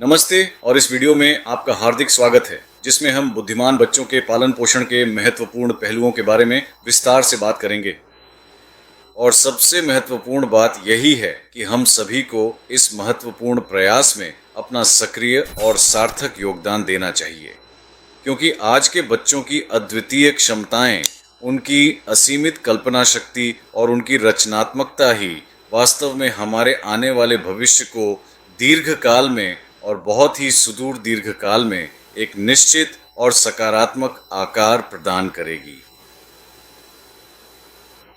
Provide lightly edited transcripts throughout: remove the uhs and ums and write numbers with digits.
नमस्ते और इस वीडियो में आपका हार्दिक स्वागत है, जिसमें हम बुद्धिमान बच्चों के पालन पोषण के महत्वपूर्ण पहलुओं के बारे में विस्तार से बात करेंगे। और सबसे महत्वपूर्ण बात यही है कि हम सभी को इस महत्वपूर्ण प्रयास में अपना सक्रिय और सार्थक योगदान देना चाहिए, क्योंकि आज के बच्चों की अद्वितीय क्षमताएं, उनकी असीमित कल्पना शक्ति और उनकी रचनात्मकता ही वास्तव में हमारे आने वाले भविष्य को दीर्घकाल में और बहुत ही सुदूर दीर्घकाल में एक निश्चित और सकारात्मक आकार प्रदान करेगी।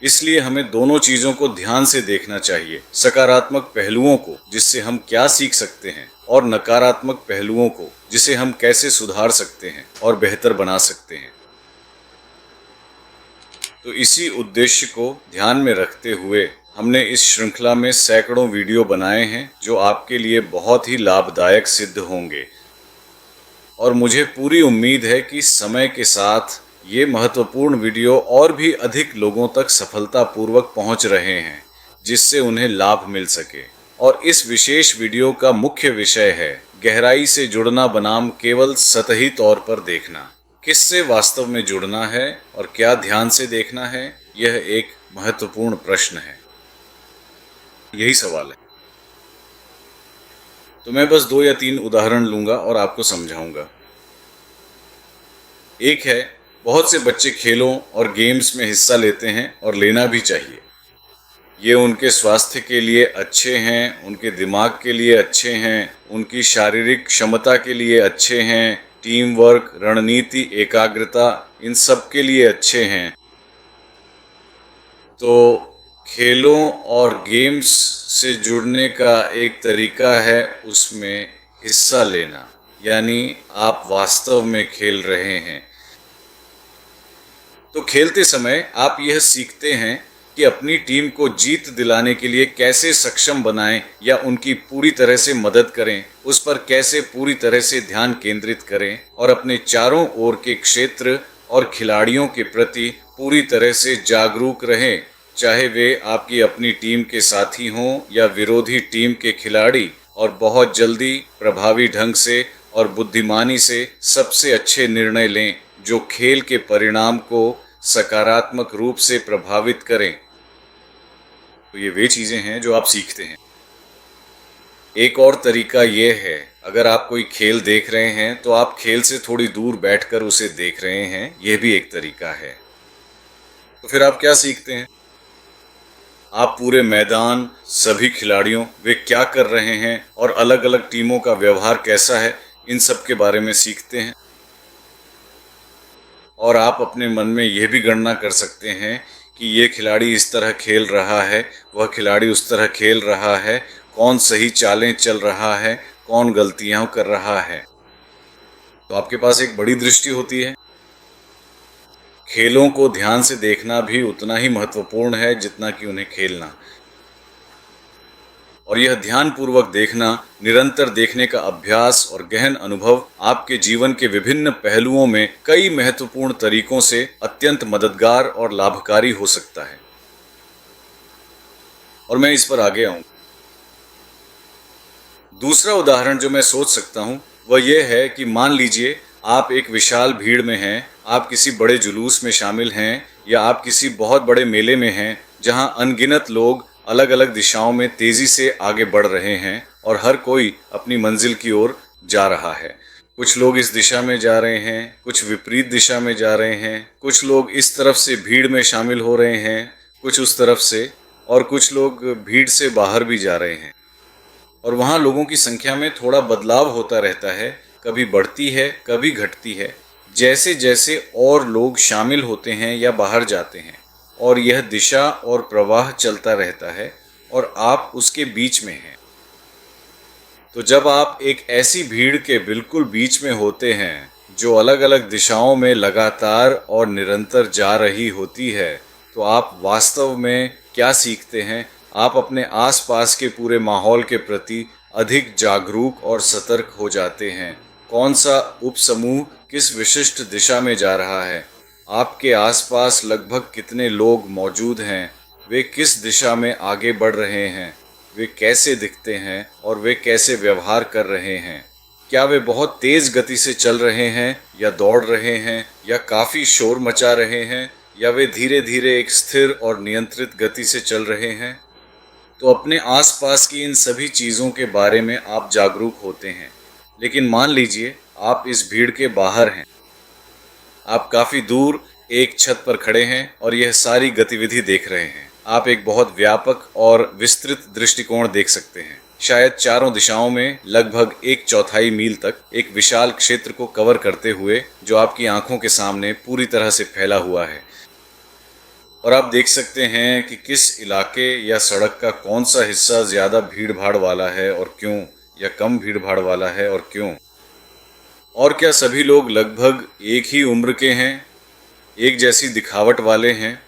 इसलिए हमें दोनों चीज़ों को ध्यान से देखना चाहिए, सकारात्मक पहलुओं को जिससे हम क्या सीख सकते हैं और नकारात्मक पहलुओं को जिसे हम कैसे सुधार सकते हैं और बेहतर बना सकते हैं। तो इसी उद्देश्य को ध्यान में रखते हुए हमने इस श्रृंखला में सैकड़ों वीडियो बनाए हैं, जो आपके लिए बहुत ही लाभदायक सिद्ध होंगे। और मुझे पूरी उम्मीद है कि समय के साथ ये महत्वपूर्ण वीडियो और भी अधिक लोगों तक सफलतापूर्वक पहुंच रहे हैं, जिससे उन्हें लाभ मिल सके। और इस विशेष वीडियो का मुख्य विषय है गहराई से जुड़ना बनाम केवल सतही तौर पर देखना। किससे वास्तव में जुड़ना है और क्या ध्यान से देखना है, यह एक महत्वपूर्ण प्रश्न है। यही सवाल है। तो मैं बस 2 या 3 उदाहरण लूंगा और आपको समझाऊंगा। एक है, बहुत से बच्चे खेलों और गेम्स में हिस्सा लेते हैं और लेना भी चाहिए। ये उनके स्वास्थ्य के लिए अच्छे हैं, उनके दिमाग के लिए अच्छे हैं, उनकी शारीरिक क्षमता के लिए अच्छे हैं, टीम वर्क, रणनीति, एकाग्रता, इन सब के लिए अच्छे हैं। तो खेलों और गेम्स से जुड़ने का एक तरीका है उसमें हिस्सा लेना, यानी आप वास्तव में खेल रहे हैं। तो खेलते समय आप यह सीखते हैं कि अपनी टीम को जीत दिलाने के लिए कैसे सक्षम बनाएं या उनकी पूरी तरह से मदद करें, उस पर कैसे पूरी तरह से ध्यान केंद्रित करें और अपने चारों ओर के क्षेत्र और खिलाड़ियों के प्रति पूरी तरह से जागरूक रहें, चाहे वे आपकी अपनी टीम के साथी हों या विरोधी टीम के खिलाड़ी, और बहुत जल्दी प्रभावी ढंग से और बुद्धिमानी से सबसे अच्छे निर्णय लें जो खेल के परिणाम को सकारात्मक रूप से प्रभावित करें। तो ये वे चीज़ें हैं जो आप सीखते हैं। एक और तरीका ये है, अगर आप कोई खेल देख रहे हैं तो आप खेल से थोड़ी दूर बैठकर उसे देख रहे हैं, यह भी एक तरीका है। तो फिर आप क्या सीखते हैं? आप पूरे मैदान, सभी खिलाड़ियों, वे क्या कर रहे हैं और अलग अलग टीमों का व्यवहार कैसा है, इन सब के बारे में सीखते हैं। और आप अपने मन में यह भी गणना कर सकते हैं कि ये खिलाड़ी इस तरह खेल रहा है, वह खिलाड़ी उस तरह खेल रहा है, कौन सही चालें चल रहा है, कौन गलतियां कर रहा है। तो आपके पास एक बड़ी दृष्टि होती है। खेलों को ध्यान से देखना भी उतना ही महत्वपूर्ण है जितना कि उन्हें खेलना। और यह ध्यानपूर्वक देखना, निरंतर देखने का अभ्यास और गहन अनुभव आपके जीवन के विभिन्न पहलुओं में कई महत्वपूर्ण तरीकों से अत्यंत मददगार और लाभकारी हो सकता है। और मैं इस पर आगे आऊं। दूसरा उदाहरण जो मैं सोच सकता हूं वह यह है कि मान लीजिए आप एक विशाल भीड़ में हैं, आप किसी बड़े जुलूस में शामिल हैं, या आप किसी बहुत बड़े मेले में हैं जहां अनगिनत लोग अलग अलग दिशाओं में तेजी से आगे बढ़ रहे हैं और हर कोई अपनी मंजिल की ओर जा रहा है। कुछ लोग इस दिशा में जा रहे हैं, कुछ विपरीत दिशा में जा रहे हैं, कुछ लोग इस तरफ से भीड़ में शामिल हो रहे हैं, कुछ उस तरफ से, और कुछ लोग भीड़ से बाहर भी जा रहे हैं। और वहाँ लोगों की संख्या में थोड़ा बदलाव होता रहता है, कभी बढ़ती है, कभी घटती है, जैसे जैसे और लोग शामिल होते हैं या बाहर जाते हैं। और यह दिशा और प्रवाह चलता रहता है और आप उसके बीच में हैं। तो जब आप एक ऐसी भीड़ के बिल्कुल बीच में होते हैं जो अलग अलग दिशाओं में लगातार और निरंतर जा रही होती है, तो आप वास्तव में क्या सीखते हैं? आप अपने आसपास के पूरे माहौल के प्रति अधिक जागरूक और सतर्क हो जाते हैं। कौन सा उपसमूह किस विशिष्ट दिशा में जा रहा है, आपके आसपास लगभग कितने लोग मौजूद हैं, वे किस दिशा में आगे बढ़ रहे हैं, वे कैसे दिखते हैं और वे कैसे व्यवहार कर रहे हैं, क्या वे बहुत तेज गति से चल रहे हैं या दौड़ रहे हैं या काफी शोर मचा रहे हैं या वे धीरे धीरे एक स्थिर और नियंत्रित गति से चल रहे हैं। तो अपने आसपास की इन सभी चीज़ों के बारे में आप जागरूक होते हैं। लेकिन मान लीजिए आप इस भीड़ के बाहर हैं। आप काफ़ी दूर एक छत पर खड़े हैं और यह सारी गतिविधि देख रहे हैं। आप एक बहुत व्यापक और विस्तृत दृष्टिकोण देख सकते हैं। शायद चारों दिशाओं में लगभग 1/4 मील तक एक विशाल क्षेत्र को कवर करते हुए, जो आपकी आंखों के सामने पूरी तरह से फैला हुआ है। और आप देख सकते हैं कि किस इलाके या सड़क का कौन सा हिस्सा ज़्यादा भीड़ भाड़ वाला है और क्यों, या कम भीड़ भाड़ वाला है और क्यों। और क्या सभी लोग लगभग एक ही उम्र के हैं, एक जैसी दिखावट वाले हैं,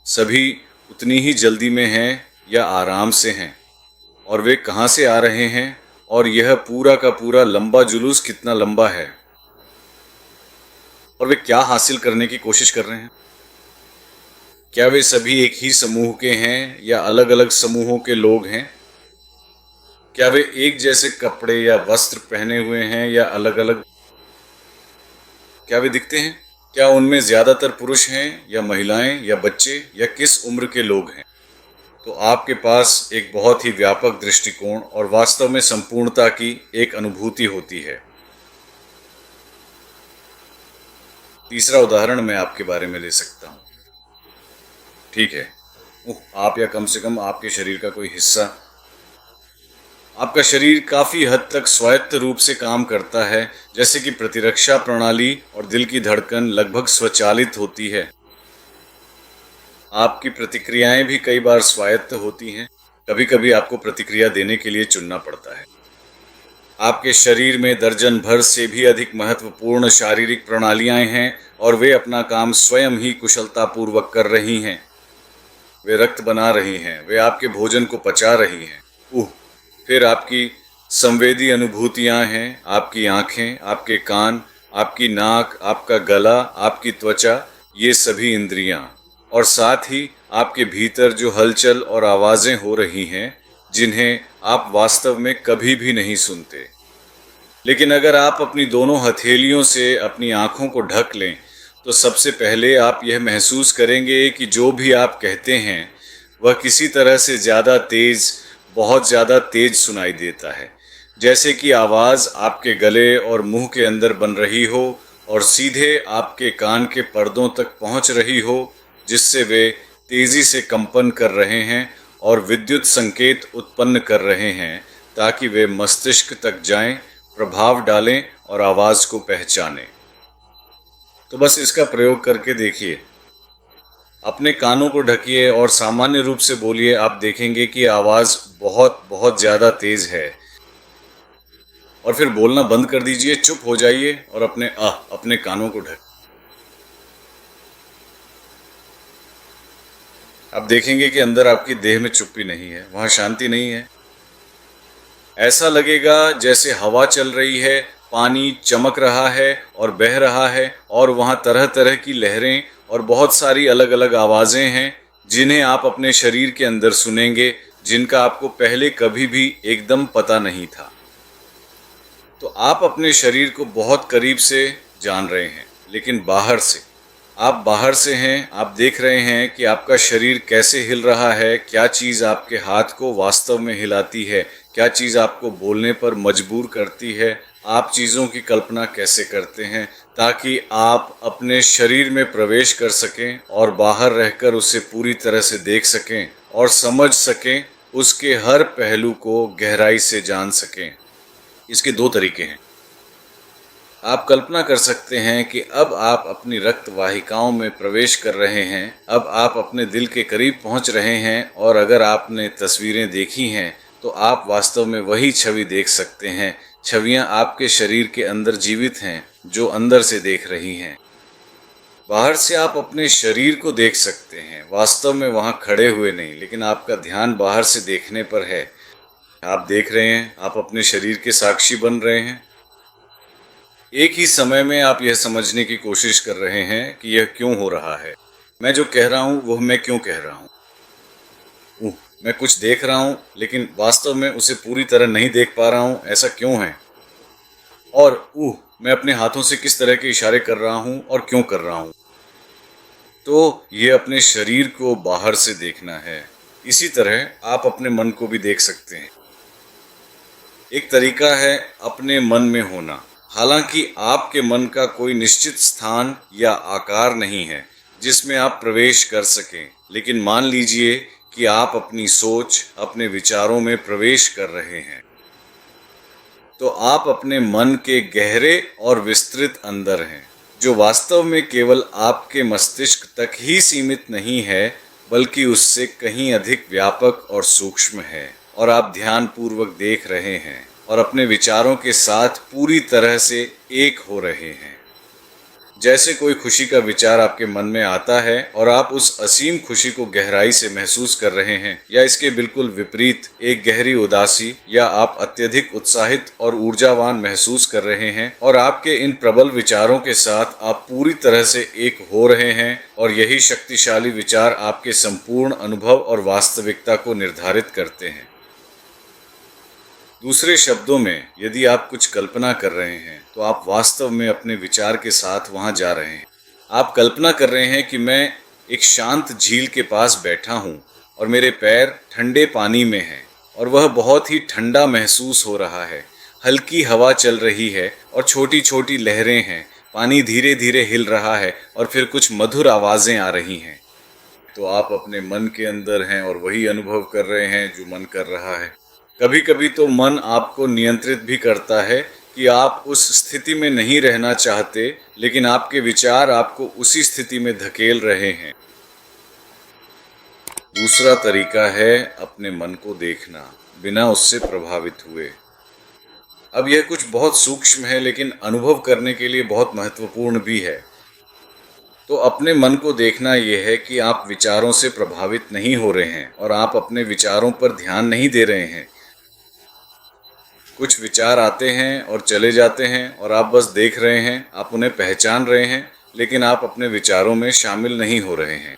सभी उतनी ही जल्दी में हैं या आराम से हैं, और वे कहाँ से आ रहे हैं, और यह पूरा का पूरा लंबा जुलूस कितना लंबा है, और वे क्या हासिल करने की कोशिश कर रहे हैं। क्या वे सभी एक ही समूह के हैं या अलग अलग समूहों के लोग हैं। क्या वे एक जैसे कपड़े या वस्त्र पहने हुए हैं या अलग अलग। क्या वे दिखते हैं। क्या उनमें ज़्यादातर पुरुष हैं या महिलाएं या बच्चे या किस उम्र के लोग हैं। तो आपके पास एक बहुत ही व्यापक दृष्टिकोण और वास्तव में संपूर्णता की एक अनुभूति होती है। तीसरा उदाहरण मैं आपके बारे में ले सकता हूँ। ठीक है, आप या कम से कम आपके शरीर का कोई हिस्सा। आपका शरीर काफ़ी हद तक स्वायत्त रूप से काम करता है, जैसे कि प्रतिरक्षा प्रणाली और दिल की धड़कन लगभग स्वचालित होती है। आपकी प्रतिक्रियाएं भी कई बार स्वायत्त होती हैं। कभी कभी आपको प्रतिक्रिया देने के लिए चुनना पड़ता है। आपके शरीर में दर्जन भर से भी अधिक महत्वपूर्ण शारीरिक प्रणालियां हैं और वे अपना काम स्वयं ही कुशलतापूर्वक कर रही हैं। वे रक्त बना रही हैं, वे आपके भोजन को पचा रही हैं। फिर आपकी संवेदी अनुभूतियां हैं, आपकी आँखें, आपके कान, आपकी नाक, आपका गला, आपकी त्वचा, ये सभी इंद्रियां, और साथ ही आपके भीतर जो हलचल और आवाज़ें हो रही हैं, जिन्हें आप वास्तव में कभी भी नहीं सुनते। लेकिन अगर आप अपनी दोनों हथेलियों से अपनी आँखों को ढक लें, तो सबसे पहले आप यह महसूस करेंगे कि जो भी आप कहते हैं वह किसी तरह से ज़्यादा तेज़, बहुत ज़्यादा तेज़ सुनाई देता है, जैसे कि आवाज़ आपके गले और मुंह के अंदर बन रही हो और सीधे आपके कान के पर्दों तक पहुंच रही हो, जिससे वे तेज़ी से कंपन कर रहे हैं और विद्युत संकेत उत्पन्न कर रहे हैं, ताकि वे मस्तिष्क तक जाएं, प्रभाव डालें और आवाज़ को पहचानें। तो बस इसका प्रयोग करके देखिए। अपने कानों को ढकिए और सामान्य रूप से बोलिए। आप देखेंगे कि आवाज़ बहुत बहुत ज़्यादा तेज़ है। और फिर बोलना बंद कर दीजिए, चुप हो जाइए और अपने कानों को ढक। आप देखेंगे कि अंदर आपकी देह में चुप्पी नहीं है, वहाँ शांति नहीं है। ऐसा लगेगा जैसे हवा चल रही है, पानी चमक रहा है और बह रहा है, और वहाँ तरह तरह की लहरें और बहुत सारी अलग अलग आवाज़ें हैं, जिन्हें आप अपने शरीर के अंदर सुनेंगे, जिनका आपको पहले कभी भी एकदम पता नहीं था। तो आप अपने शरीर को बहुत करीब से जान रहे हैं, लेकिन बाहर से। आप बाहर से हैं, आप देख रहे हैं कि आपका शरीर कैसे हिल रहा है, क्या चीज़ आपके हाथ को वास्तव में हिलाती है, क्या चीज़ आपको बोलने पर मजबूर करती है। आप चीज़ों की कल्पना कैसे करते हैं, ताकि आप अपने शरीर में प्रवेश कर सकें और बाहर रहकर उसे पूरी तरह से देख सकें और समझ सकें, उसके हर पहलू को गहराई से जान सकें। इसके दो तरीके हैं। आप कल्पना कर सकते हैं कि अब आप अपनी रक्त वाहिकाओं में प्रवेश कर रहे हैं, अब आप अपने दिल के करीब पहुंच रहे हैं, और अगर आपने तस्वीरें देखी हैं तो आप वास्तव में वही छवि देख सकते हैं। छवियां आपके शरीर के अंदर जीवित हैं, जो अंदर से देख रही हैं। बाहर से आप अपने शरीर को देख सकते हैं, वास्तव में वहाँ खड़े हुए नहीं, लेकिन आपका ध्यान बाहर से देखने पर है। आप देख रहे हैं, आप अपने शरीर के साक्षी बन रहे हैं। एक ही समय में आप यह समझने की कोशिश कर रहे हैं कि यह क्यों हो रहा है। मैं जो कह रहा हूँ वह मैं क्यों कह रहा हूँ। मैं कुछ देख रहा हूँ, लेकिन वास्तव में उसे पूरी तरह नहीं देख पा रहा हूँ, ऐसा क्यों है। और मैं अपने हाथों से किस तरह के इशारे कर रहा हूँ और क्यों कर रहा हूँ। तो ये अपने शरीर को बाहर से देखना है। इसी तरह आप अपने मन को भी देख सकते हैं। एक तरीका है अपने मन में होना। हालांकि आपके मन का कोई निश्चित स्थान या आकार नहीं है जिसमें आप प्रवेश कर सकें, लेकिन मान लीजिए कि आप अपनी सोच, अपने विचारों में प्रवेश कर रहे हैं। तो आप अपने मन के गहरे और विस्तृत अंदर हैं, जो वास्तव में केवल आपके मस्तिष्क तक ही सीमित नहीं है, बल्कि उससे कहीं अधिक व्यापक और सूक्ष्म है। और आप ध्यान पूर्वक देख रहे हैं और अपने विचारों के साथ पूरी तरह से एक हो रहे हैं। जैसे कोई खुशी का विचार आपके मन में आता है और आप उस असीम खुशी को गहराई से महसूस कर रहे हैं, या इसके बिल्कुल विपरीत एक गहरी उदासी, या आप अत्यधिक उत्साहित और ऊर्जावान महसूस कर रहे हैं, और आपके इन प्रबल विचारों के साथ आप पूरी तरह से एक हो रहे हैं, और यही शक्तिशाली विचार आपके संपूर्ण अनुभव और वास्तविकता को निर्धारित करते हैं। दूसरे शब्दों में, यदि आप कुछ कल्पना कर रहे हैं तो आप वास्तव में अपने विचार के साथ वहां जा रहे हैं। आप कल्पना कर रहे हैं कि मैं एक शांत झील के पास बैठा हूं और मेरे पैर ठंडे पानी में हैं और वह बहुत ही ठंडा महसूस हो रहा है। हल्की हवा चल रही है और छोटी छोटी लहरें हैं। पानी धीरे धीरे हिल रहा है और फिर कुछ मधुर आवाज़ें आ रही हैं। तो आप अपने मन के अंदर हैं और वही अनुभव कर रहे हैं जो मन कर रहा है। कभी कभी तो मन आपको नियंत्रित भी करता है कि आप उस स्थिति में नहीं रहना चाहते, लेकिन आपके विचार आपको उसी स्थिति में धकेल रहे हैं। दूसरा तरीका है अपने मन को देखना बिना उससे प्रभावित हुए। अब यह कुछ बहुत सूक्ष्म है, लेकिन अनुभव करने के लिए बहुत महत्वपूर्ण भी है। तो अपने मन को देखना यह है कि आप विचारों से प्रभावित नहीं हो रहे हैं और आप अपने विचारों पर ध्यान नहीं दे रहे हैं। कुछ विचार आते हैं और चले जाते हैं और आप बस देख रहे हैं, आप उन्हें पहचान रहे हैं, लेकिन आप अपने विचारों में शामिल नहीं हो रहे हैं।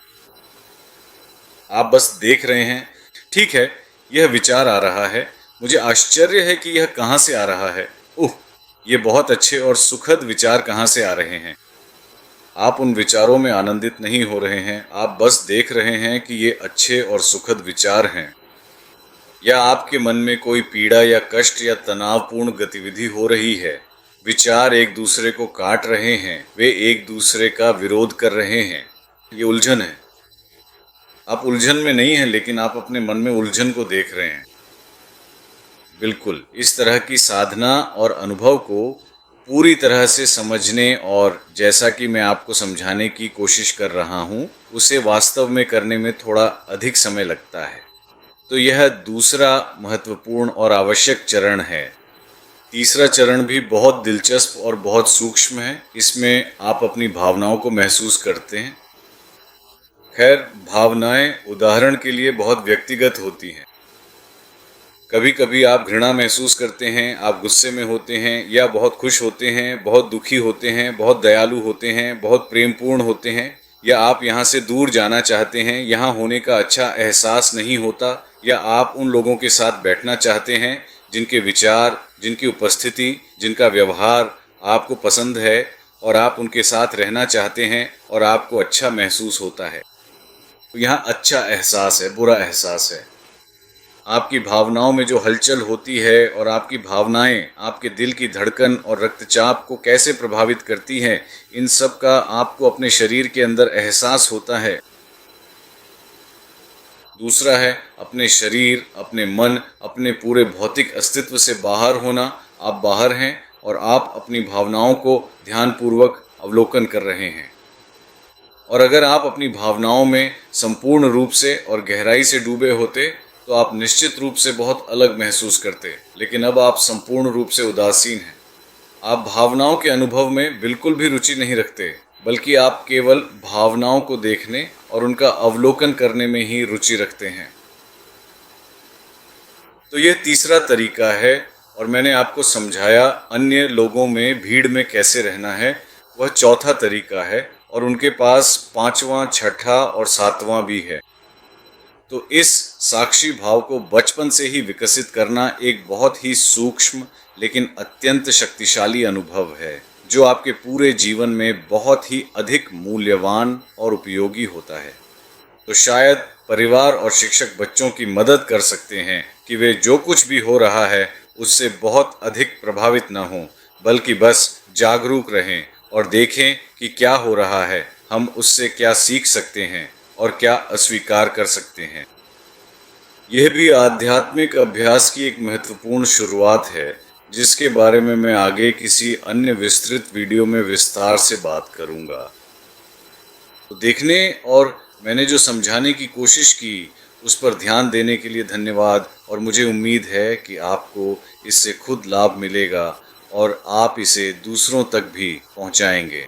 आप बस देख रहे हैं, ठीक है, यह विचार आ रहा है, मुझे आश्चर्य है कि यह कहाँ से आ रहा है। ये बहुत अच्छे और सुखद विचार कहाँ से आ रहे हैं। आप उन विचारों में आनंदित नहीं हो रहे हैं, आप बस देख रहे हैं कि ये अच्छे और सुखद विचार हैं। या आपके मन में कोई पीड़ा या कष्ट या तनावपूर्ण गतिविधि हो रही है। विचार एक दूसरे को काट रहे हैं, वे एक दूसरे का विरोध कर रहे हैं। ये उलझन है। आप उलझन में नहीं हैं, लेकिन आप अपने मन में उलझन को देख रहे हैं। बिल्कुल इस तरह की साधना और अनुभव को पूरी तरह से समझने, और जैसा कि मैं आपको समझाने की कोशिश कर रहा हूँ, उसे वास्तव में करने में थोड़ा अधिक समय लगता है। तो यह दूसरा महत्वपूर्ण और आवश्यक चरण है। तीसरा चरण भी बहुत दिलचस्प और बहुत सूक्ष्म है। इसमें आप अपनी भावनाओं को महसूस करते हैं। खैर, भावनाएं उदाहरण के लिए बहुत व्यक्तिगत होती हैं। कभी कभी आप घृणा महसूस करते हैं, आप गुस्से में होते हैं, या बहुत खुश होते हैं, बहुत दुखी होते हैं, बहुत दयालु होते हैं, बहुत प्रेमपूर्ण होते हैं, या आप यहाँ से दूर जाना चाहते हैं, यहाँ होने का अच्छा एहसास नहीं होता, या आप उन लोगों के साथ बैठना चाहते हैं जिनके विचार, जिनकी उपस्थिति, जिनका व्यवहार आपको पसंद है, और आप उनके साथ रहना चाहते हैं और आपको अच्छा महसूस होता है। यहाँ अच्छा एहसास है, बुरा एहसास है। आपकी भावनाओं में जो हलचल होती है और आपकी भावनाएं आपके दिल की धड़कन और रक्तचाप को कैसे प्रभावित करती हैं, इन सब का आपको अपने शरीर के अंदर एहसास होता है। दूसरा है अपने शरीर, अपने मन, अपने पूरे भौतिक अस्तित्व से बाहर होना। आप बाहर हैं और आप अपनी भावनाओं को ध्यानपूर्वक अवलोकन कर रहे हैं। और अगर आप अपनी भावनाओं में संपूर्ण रूप से और गहराई से डूबे होते तो आप निश्चित रूप से बहुत अलग महसूस करते, लेकिन अब आप संपूर्ण रूप से उदासीन हैं। आप भावनाओं के अनुभव में बिल्कुल भी रुचि नहीं रखते, बल्कि आप केवल भावनाओं को देखने और उनका अवलोकन करने में ही रुचि रखते हैं। तो यह तीसरा तरीका है, और मैंने आपको समझाया अन्य लोगों में भीड़ में कैसे रहना है। वह चौथा तरीका है, और उनके पास पांचवा, छठा और सातवां भी है। तो इस साक्षी भाव को बचपन से ही विकसित करना एक बहुत ही सूक्ष्म, लेकिन अत्यंत शक्तिशाली अनुभव है जो आपके पूरे जीवन में बहुत ही अधिक मूल्यवान और उपयोगी होता है। तो शायद परिवार और शिक्षक बच्चों की मदद कर सकते हैं कि वे जो कुछ भी हो रहा है उससे बहुत अधिक प्रभावित न हों, बल्कि बस जागरूक रहें और देखें कि क्या हो रहा है, हम उससे क्या सीख सकते हैं और क्या अस्वीकार कर सकते हैं। यह भी आध्यात्मिक अभ्यास की एक महत्वपूर्ण शुरुआत है, जिसके बारे में मैं आगे किसी अन्य विस्तृत वीडियो में विस्तार से बात करूंगा। तो देखने और मैंने जो समझाने की कोशिश की उस पर ध्यान देने के लिए धन्यवाद, और मुझे उम्मीद है कि आपको इससे खुद लाभ मिलेगा और आप इसे दूसरों तक भी पहुंचाएंगे।